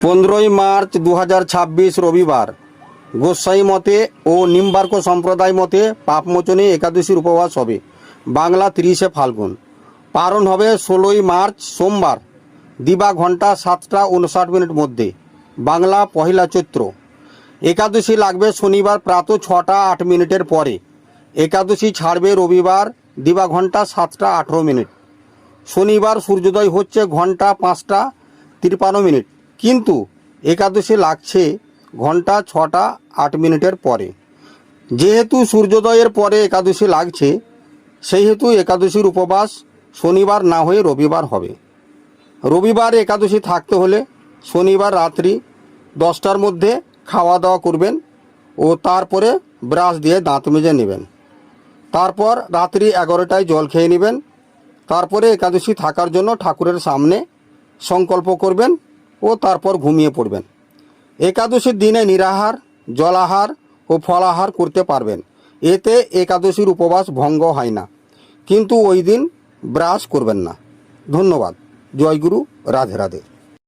15ই March 2026 রবিবার গোসাই মতে ও নিম্বার্ক সম্প্রদায় মতে পাপমোচনী একাদশীর উপবাস হবে। বাংলা 30শে ফাল্গুন। পারণ হবে 16ই মার্চ সোমবার দিবা ঘন্টা 7টা 59 মধ্যে। বাংলা পহেলা চৈত্র। একাদশী লাগবে শনিবার প্রাত 6টা 8 পরে। একাদশী ছাড়বে রবিবার দিবা ঘন্টা 7টা 18। শনিবার সূর্যোদয় হচ্ছে ঘন্টা 5টা 53, কিন্তু একাদশী লাগছে ঘন্টা 6টা 8 পরে। যেহেতু সূর্যোদয়ের পরে একাদশী লাগছে, সেই হেতু একাদশীর উপবাস শনিবার না হয়ে রবিবার হবে। রবিবার একাদশী থাকতে হলে শনিবার রাত্রি 10টার মধ্যে খাওয়া দাওয়া করবেন ও তারপরে ব্রাশ দিয়ে দাঁত মেজে নেবেন। তারপর রাত্রি 11টায় জল খেয়ে নেবেন। তারপরে একাদশী থাকার জন্য ঠাকুরের সামনে সংকল্প করবেন ও তারপর ঘুমিয়ে পড়বেন। একাদশীর দিনে নিরাহার, জলাহার ও ফলাহার করতে পারবেন। এতে একাদশীর উপবাস ভঙ্গ হয় না, কিন্তু ওই দিন ব্রাশ করবেন না। ধন্যবাদ। জয়গুরু। রাধে রাধে।